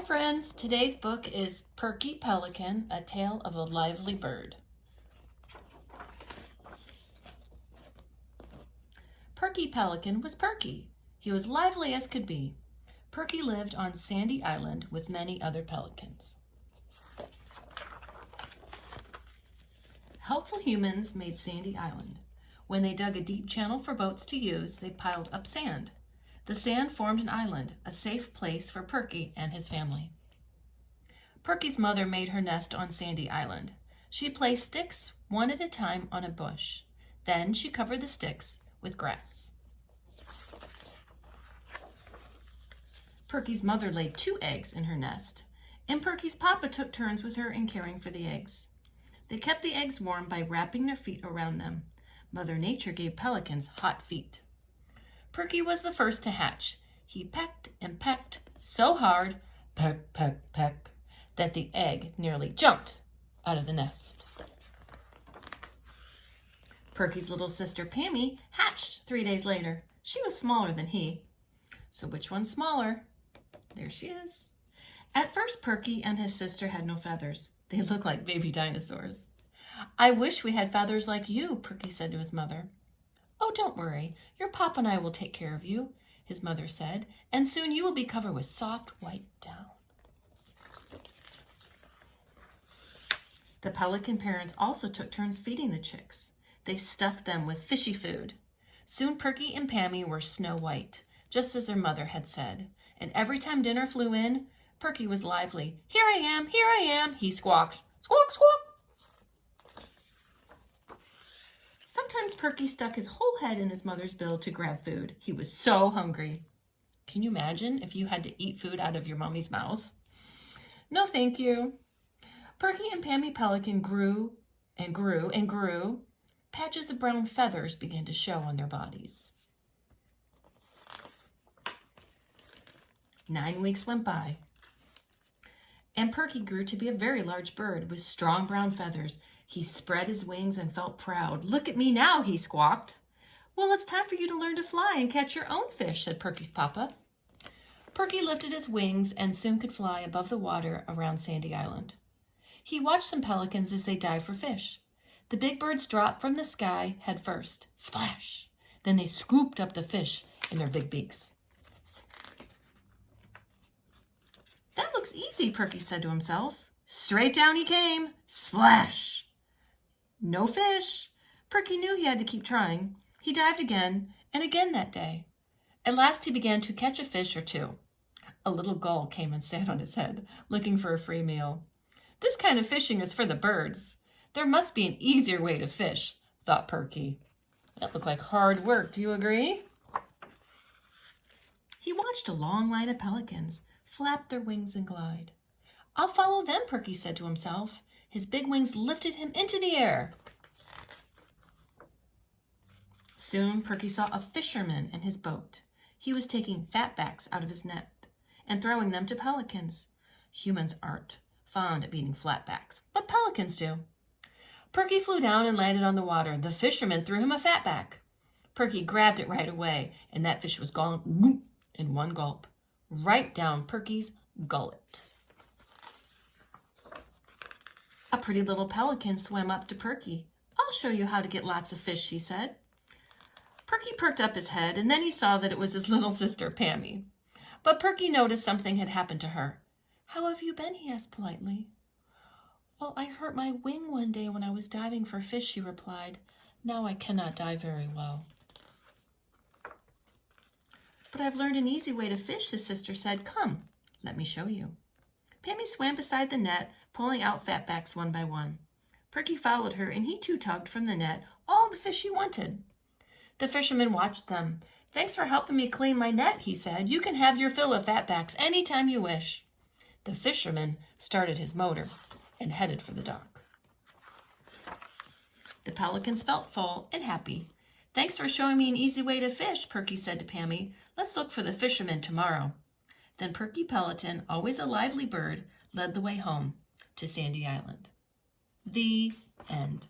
friends, today's book is Perky Pelican, A Tale of a Lively Bird. Perky Pelican was Perky. He was lively as could be. Perky lived on Sandy Island with many other pelicans. Helpful humans made Sandy Island. When they dug a deep channel for boats to use, they piled up sand. The sand formed an island, a safe place for Perky and his family. Perky's mother made her nest on Sandy Island. She placed sticks one at a time on a bush. Then she covered the sticks with grass. Perky's mother laid 2 eggs in her nest, and Perky's papa took turns with her in caring for the eggs. They kept the eggs warm by wrapping their feet around them. Mother Nature gave pelicans hot feet. Perky was the first to hatch. He pecked and pecked so hard, peck, peck, peck, that the egg nearly jumped out of the nest. Perky's little sister Pammy hatched 3 days later. She was smaller than he. So which one's smaller? There she is. At first, Perky and his sister had no feathers. They looked like baby dinosaurs. "I wish we had feathers like you," Perky said to his mother. "Oh, don't worry. Your papa and I will take care of you," his mother said, "and soon you will be covered with soft white down." The pelican parents also took turns feeding the chicks. They stuffed them with fishy food. Soon Perky and Pammy were snow white, just as their mother had said. And every time dinner flew in, Perky was lively. "Here I am," he squawked. Squawk, squawk. Sometimes Perky stuck his whole head in his mother's bill to grab food. He was so hungry. Can you imagine if you had to eat food out of your mommy's mouth? No, thank you. Perky and Pammy Pelican grew and grew and grew. Patches of brown feathers began to show on their bodies. 9 weeks went by, and Perky grew to be a very large bird with strong brown feathers. He spread his wings and felt proud. "Look at me now," he squawked. "Well, it's time for you to learn to fly and catch your own fish," said Perky's papa. Perky lifted his wings and soon could fly above the water around Sandy Island. He watched some pelicans as they dived for fish. The big birds dropped from the sky head first. Splash! Then they scooped up the fish in their big beaks. "That looks easy," Perky said to himself. Straight down he came. Splash! No fish. Perky knew he had to keep trying. He dived again and again that day. At last he began to catch a fish or 2. A little gull came and sat on his head, looking for a free meal. "This kind of fishing is for the birds. There must be an easier way to fish," thought Perky. That looked like hard work. Do you agree? He watched a long line of pelicans flap their wings and glide. "I'll follow them," Perky said to himself. His big wings lifted him into the air. Soon Perky saw a fisherman in his boat. He was taking fatbacks out of his net and throwing them to pelicans. Humans aren't fond of eating flatbacks, but pelicans do. Perky flew down and landed on the water. The fisherman threw him a fatback. Perky grabbed it right away, and that fish was gone in one gulp, right down Perky's gullet. A pretty little pelican swam up to Perky. "I'll show you how to get lots of fish," she said. Perky perked up his head, and then he saw that it was his little sister, Pammy. But Perky noticed something had happened to her. "How have you been?" he asked politely. "Well, I hurt my wing one day when I was diving for fish," she replied. "Now I cannot dive very well." "But I've learned an easy way to fish," his sister said. "Come, let me show you." Pammy swam beside the net, pulling out fatbacks one by one. Perky followed her, and he too tugged from the net all the fish he wanted. The fisherman watched them. "Thanks for helping me clean my net," he said. "You can have your fill of fatbacks any time you wish." The fisherman started his motor and headed for the dock. The pelicans felt full and happy. "Thanks for showing me an easy way to fish," Perky said to Pammy. "Let's look for the fisherman tomorrow." Then Perky Pelican, always a lively bird, led the way home to Sandy Island. The end.